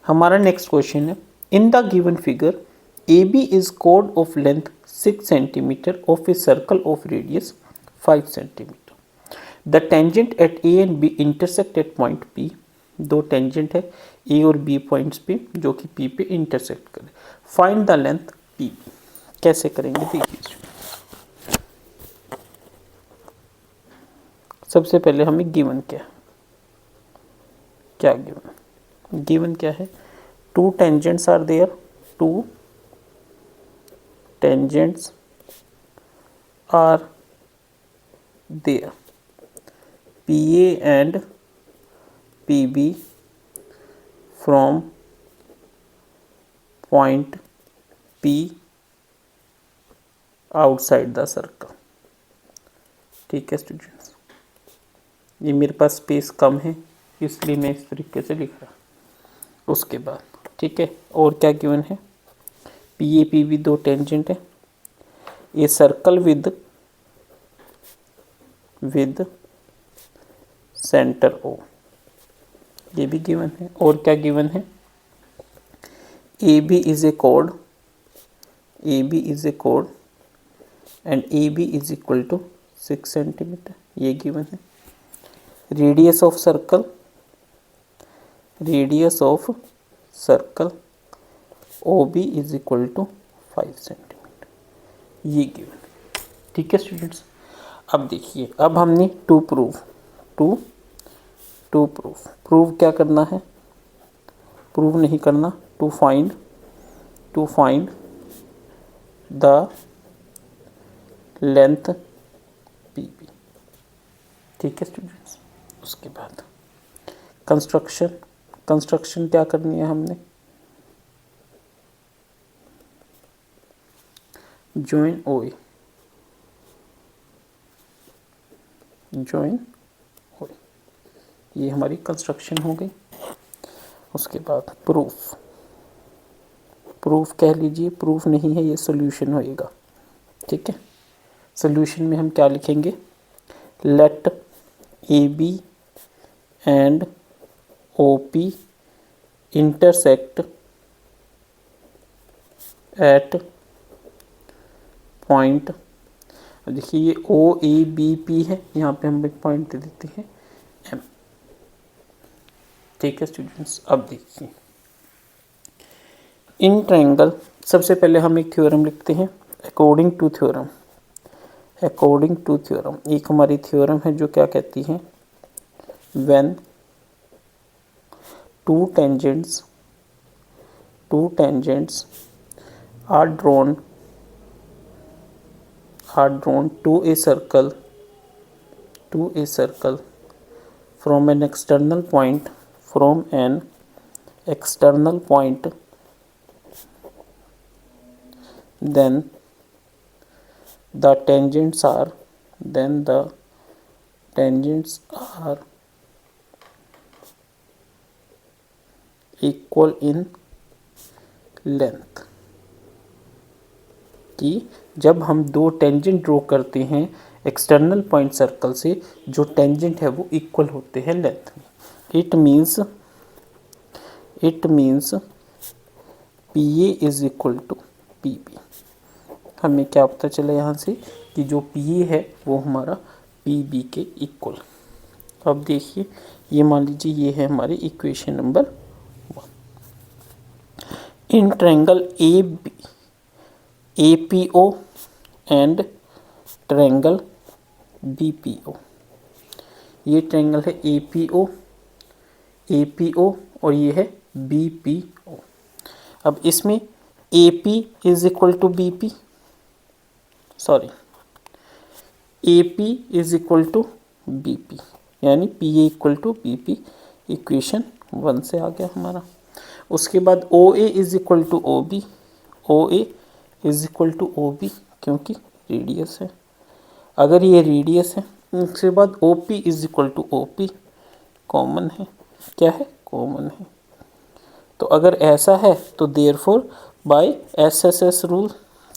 हमारा next question है, in the given figure A B is कोड of length 6 centimetre of a circle of radius 5 centimetre. The tangent at A and B intersect at point P. दो tangent है A और B points पे जो कि P पे intersect करे। Find the length P B. कैसे करेंगे देखिए। सबसे पहले हमें गिवन क्या गिवन क्या है, two tangents are there, two tangents are there, PA and PB from point P outside the circle। ठीक है स्टूडेंट्स, ये मेरे पास स्पेस कम है इसलिए मैं इस तरीके से लिख रहा। उसके बाद ठीक है, और क्या गिवन है, PA PB दो टेंजेंट है, a circle with centre O, ये भी गिवन है। और क्या गिवन है, AB इज ए कोड, AB इज ए कोड and AB is equal to 6 centimetre, ये गिवन है। Radius of circle OB is equal to 5 centimetre, ये गिवन है। ठीक है स्टूडेंट्स, अब देखिए, अब हमने टू प्रूव क्या करना है, प्रूव नहीं करना, to find the length PB। ठीक है स्टूडेंट्स, उसके बाद कंस्ट्रक्शन क्या करनी है हमने, जॉइन OA, ये हमारी कंस्ट्रक्शन हो गई। उसके बाद प्रूफ कह लीजिए, प्रूफ नहीं है ये सॉल्यूशन होएगा। ठीक है, सॉल्यूशन में हम क्या लिखेंगे, let AB and OP intersect at point, देखिए ये OABP है, यहाँ पे हम एक पॉइंट दे देते हैं M। ठीक है स्टूडेंट्स, अब देखिए इन ट्रायंगल, सबसे पहले हम एक थ्योरम लिखते हैं, अकॉर्डिंग टू थ्योरम। एक हमारी थ्योरम है जो क्या कहती है, when two tangents are drawn to a circle from an external point, then the tangents are equal in length। कि जब हम दो टेंजेंट ड्रॉ करते हैं एक्सटर्नल पॉइंट सर्कल से, जो टेंजेंट है वो इक्वल होते हैं लेंथ में। It means PA is equal to PB। हमें क्या पता चला यहाँ से कि जो PA है वो हमारा PB के इक्वल। अब देखिए, ये मान लीजिए ये है हमारी equation number 1। In triangle APO and triangle BPO, ये ट्रायंगल है APO और ये है BPO। अब इसमें AP is equal to BP, AP is equal to BP, यानी PA equal to BP, equation 1 से आ गया हमारा। उसके बाद OA is equal to OB, क्योंकि रेडियस है। अगर ये रेडियस है, उसके बाद OP is equal to OP, common है। क्या है, कॉमन है। तो अगर ऐसा है तो देयरफॉर बाय SSS रूल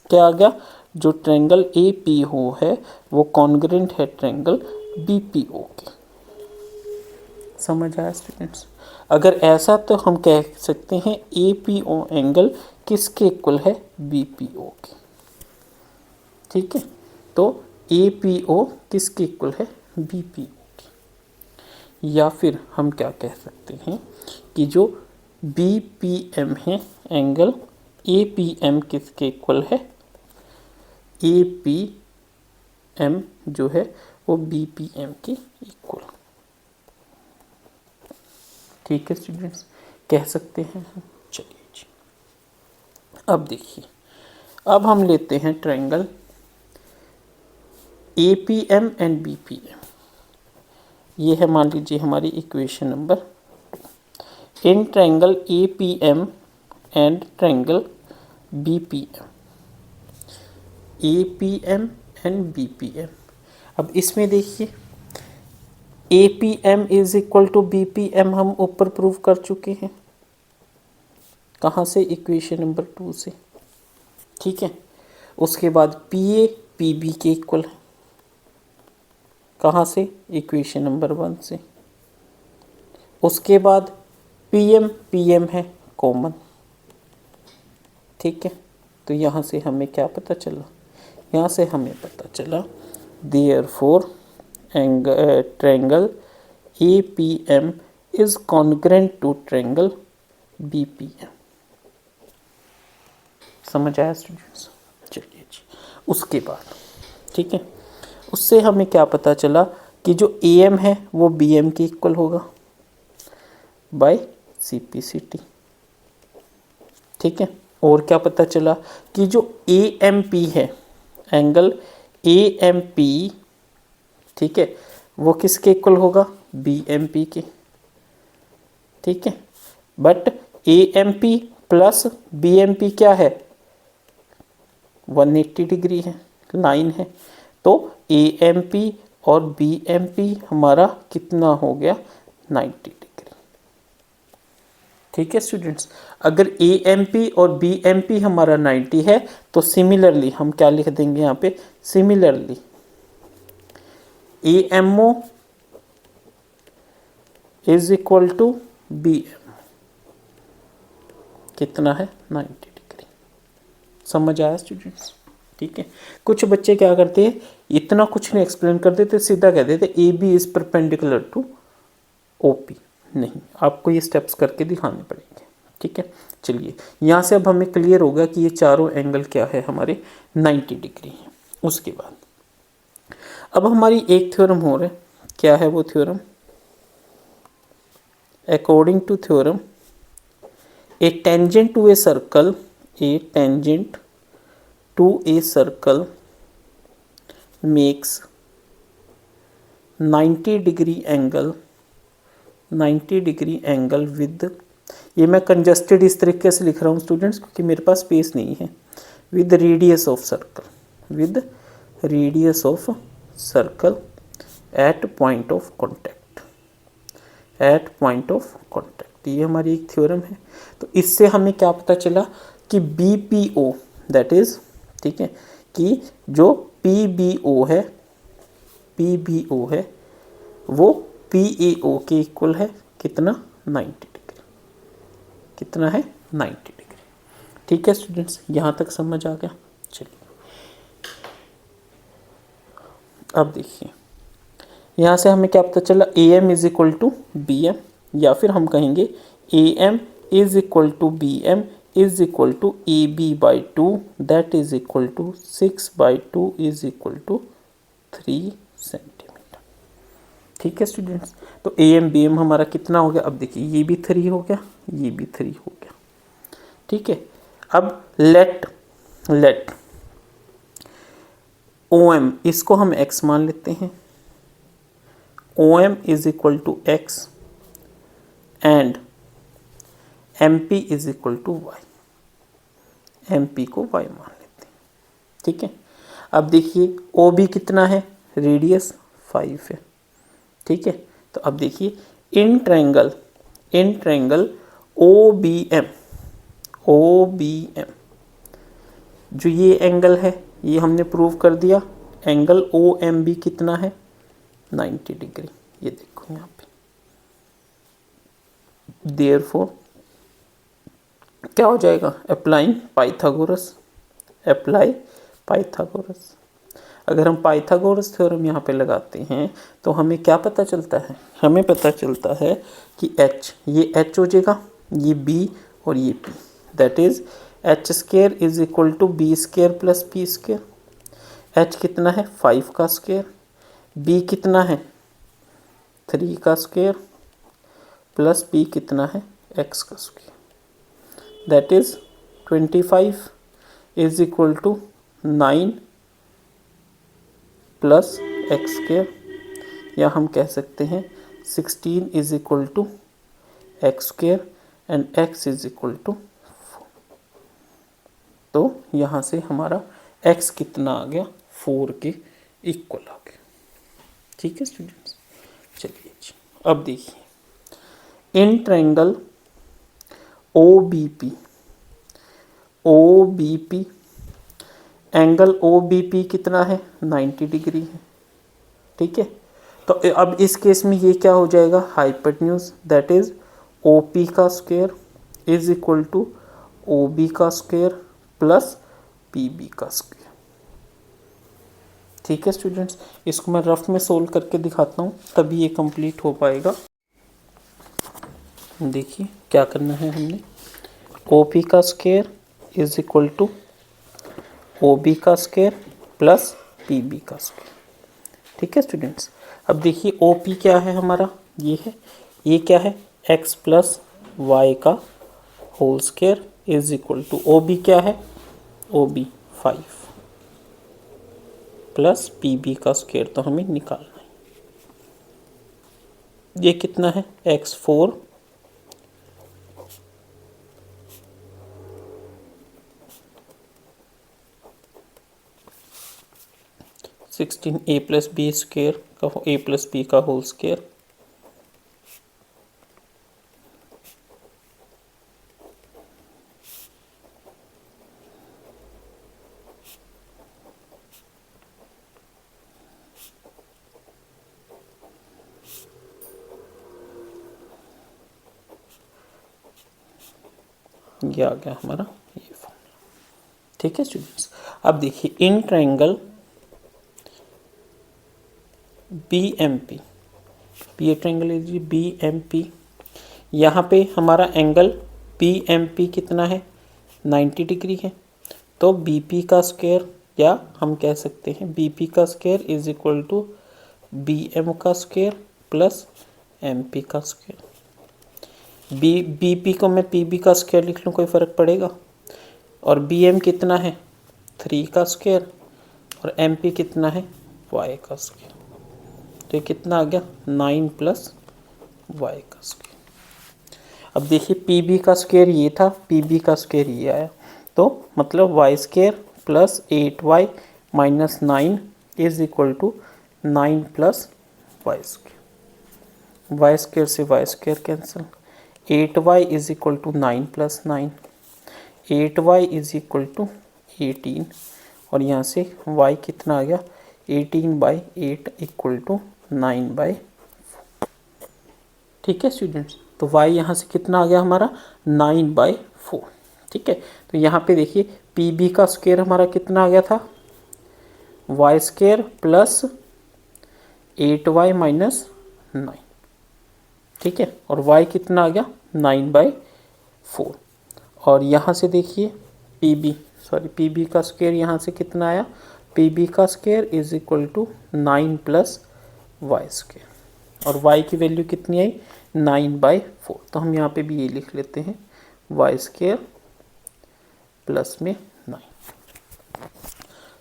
क्या आ गया, जो ट्रायंगल APO है वो कॉन्ग्रुएंट है ट्रायंगल BPO के। समझ आया स्टूडेंट्स? अगर ऐसा तो हम कह सकते हैं APO एंगल किसके इक्वल है? BPO के। ठीक है, तो APO किसके इक्वल है? BPO की। या फिर हम क्या कह सकते हैं कि जो BPM है एंगल, APM किसके इक्वल है? APM जो है वो BPM के इक्वल। ठीक है स्टूडेंट्स, कह सकते हैं हम। चलिए जी, अब देखिए, अब हम लेते हैं ट्रायंगल APM एंड BPM। ये है मान लीजिए हमारी equation number. In triangle APM and triangle BPM, APM and BPM। अब इसमें देखिए APM is equal to BPM हम ऊपर प्रूव कर चुके हैं। कहाँ से? इक्वेशन नंबर 2 से। ठीक है, उसके बाद PA PB के इक्वल है। कहाँ से? इक्वेशन नंबर 1 से। उसके बाद PM PM है कॉमन। ठीक है, तो यहाँ से हमें क्या पता चला? यहाँ से हमें पता चला therefore triangle APM is congruent to triangle BPM। समझ आया स्टूडेंट्स? चलिए जी, उसके बाद ठीक है, उससे हमें क्या पता चला कि जो AM है वो BM के इक्वल होगा बाय CPCT। ठीक है, और क्या पता चला कि जो AMP है एंगल AMP, ठीक है, वो किसके इक्वल होगा? BMP के। ठीक है, बट AMP प्लस BMP क्या है? 180 डिग्री है, 9 है। तो AMP और BMP हमारा कितना हो गया? 90 डिग्री। ठीक है स्टूडेंट्स, अगर AMP और BMP हमारा 90 है तो सिमिलरली हम क्या लिख देंगे यहाँ पे? Similarly AMO is equal to BM कितना है? 90 डिग्री। समझ आया स्टूडेंट्स? ठीक है, कुछ बच्चे क्या करते हैं, इतना कुछ नहीं एक्सप्लेन कर देते, सीधा कह देते AB is perpendicular to OP। नहीं, आपको ये स्टेप्स करके दिखाने पड़ेंगे। ठीक है, चलिए यहाँ से अब हमें क्लियर होगा कि ये चारों एंगल क्या है? हमारे 90 डिग्री है। उसके बाद अब हमारी एक थ्योरम हो रहा है। क्या है वो theorem? According to theorem a tangent to a circle, a tangent to a circle makes 90 degree angle, 90 degree angle with, ये मैं कंजस्टेड इस तरीके से लिख रहा हूँ स्टूडेंट्स क्योंकि मेरे पास स्पेस नहीं है, with radius of circle, with radius of circle at point of contact, at point of contact. ये हमारी एक थ्योरम है। तो इससे हमें क्या पता चला कि BPO दैट इज, ठीक है, कि जो PBO है, PBO है वो PAO के इक्वल है। कितना? 90 डिग्री। कितना है? 90 डिग्री। ठीक है स्टूडेंट्स, यहाँ तक समझ आ गया? चलिए अब देखिए, यहाँ से हमें क्या पता चला? AM is equal to BM, या फिर हम कहेंगे AM is equal to BM is equal to AB/2 that is equal to 6/2 is equal to 3 centimetre. ठीक है स्टूडेंट्स, तो AM BM हमारा कितना हो गया? अब देखिए, ये भी 3 हो गया, ये भी 3 हो गया। ठीक है, अब लेट OM, इसको हम x मान लेते हैं। OM is equal to x and MP is equal to y, MP को y मान लेते हैं। ठीक है, अब देखिए OB कितना है? रेडियस 5 है। ठीक है, तो अब देखिए इन ट्रायंगल OBM जो ये एंगल है ये हमने प्रूव कर दिया। एंगल OMB कितना है? 90 डिग्री। ये देखो यहाँ पे देयरफॉर क्या हो जाएगा, अप्लाई पाइथागोरस। अगर हम पाइथागोरस थ्योरम यहाँ पे लगाते हैं तो हमें क्या पता चलता है, हमें पता चलता है कि h, ये h हो जाएगा, ये b और ये p, that is h square is equal to B square plus P square. h कितना है 5 का स्क्र, b कितना है 3 का स्क्र, प्लस p कितना है x का square, that is 25 is equal to 9 plus X square, या हम कह सकते हैं 16 is equal to X square and x is equal to 4। तो यहाँ से हमारा x कितना आ गया 4 के इक्वल आ गया। ठीक है स्टूडेंट्स, चलिए जी अब देखिए in triangle O B P angle O B P कितना है 90 डिग्री है। ठीक है, तो अब इस केस में ये क्या हो जाएगा hypotenuse, that is O P का square is equal to O B का स्क्वायर प्लस पी बी का स्क्वायर। ठीक है स्टूडेंट्स, इसको मैं रफ में सोल्व करके दिखाता हूँ तभी ये कंप्लीट हो पाएगा। देखिए क्या करना है हमने, ओ पी का square is equal to O B का स्क्वायर प्लस पी बी का स्क्वायर। ठीक है स्टूडेंट्स, अब देखिए ओ पी क्या है हमारा, ये है, ये क्या है x प्लस वाई का whole square is equal to O B क्या है O B 5 plus P B का स्क्वायर तो हमें निकालना है। ये कितना है x4 16 a plus B square का a प्लस बी का होल स्क्वायर ये आ गया हमारा ये फॉर्मूला। ठीक है स्टूडेंट्स, अब देखिए in triangle B M P, ये ट्रायंगल लीजिए बी एम पी, यहाँ पे हमारा एंगल बी एम पी कितना है 90 डिग्री है। तो बी पी का स्क्वायर, या हम कह सकते हैं बी पी का square is equal to B M का स्क्वायर प्लस एम पी का स्क्वायर। बी पी को मैं पी बी का स्क्वायर लिख लूँ, कोई फ़र्क पड़ेगा। और बी एम कितना है 3 का स्क्वायर और एम पी कितना है वाई का स्क्वायर। तो ये कितना आ गया 9 प्लस वाई का स्क्वायर। अब देखिए पी बी का स्क्वायर ये था, पी बी का स्क्वायर ये आया, तो मतलब Y square plus 8y minus 9 is equal to 9 plus Y square. Y square से Y square cancel, 8y is equal to 9 plus 9, 8y is equal to 18, और यहाँ से y कितना आ गया 18/8 इक्वल टू 9/4। ठीक है स्टूडेंट्स, तो y यहाँ से कितना आ गया हमारा 9/4। ठीक है, तो यहाँ पे देखिए पी बी का स्क्वायर हमारा कितना आ गया था Y square plus 8y minus 9। ठीक है, और y कितना आ गया 9/4। और यहाँ से देखिए पी बी का स्क्वायर यहाँ से कितना आया, पी बी का square is equal to 9 plus Y square, और y की वैल्यू कितनी आई 9/4। तो हम यहाँ पे भी ये लिख लेते हैं वाई स्क्वायर प्लस में 9।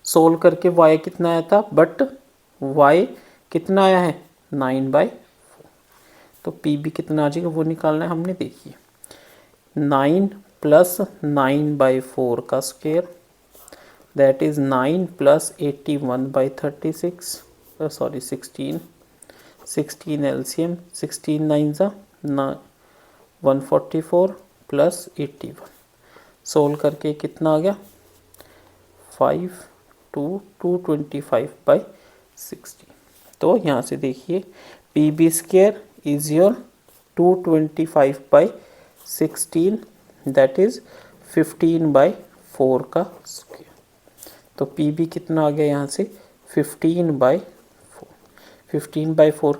सोल्व करके y कितना आया था, बट y कितना आया है 9/4। तो पी बी कितना आ जाएगा वो निकालना है हमने। देखिए 9 प्लस 9/4 का square that is 9 plus 81/36 sorry 16 LCM 16 9 ज़ा 144 प्लस 81। सोल्व करके कितना आ गया 225/60। तो यहाँ से देखिए P B square is your 225/16 that is 15/4 का स्क्वायर। तो पी बी कितना आ गया यहाँ से 15/4। 15/4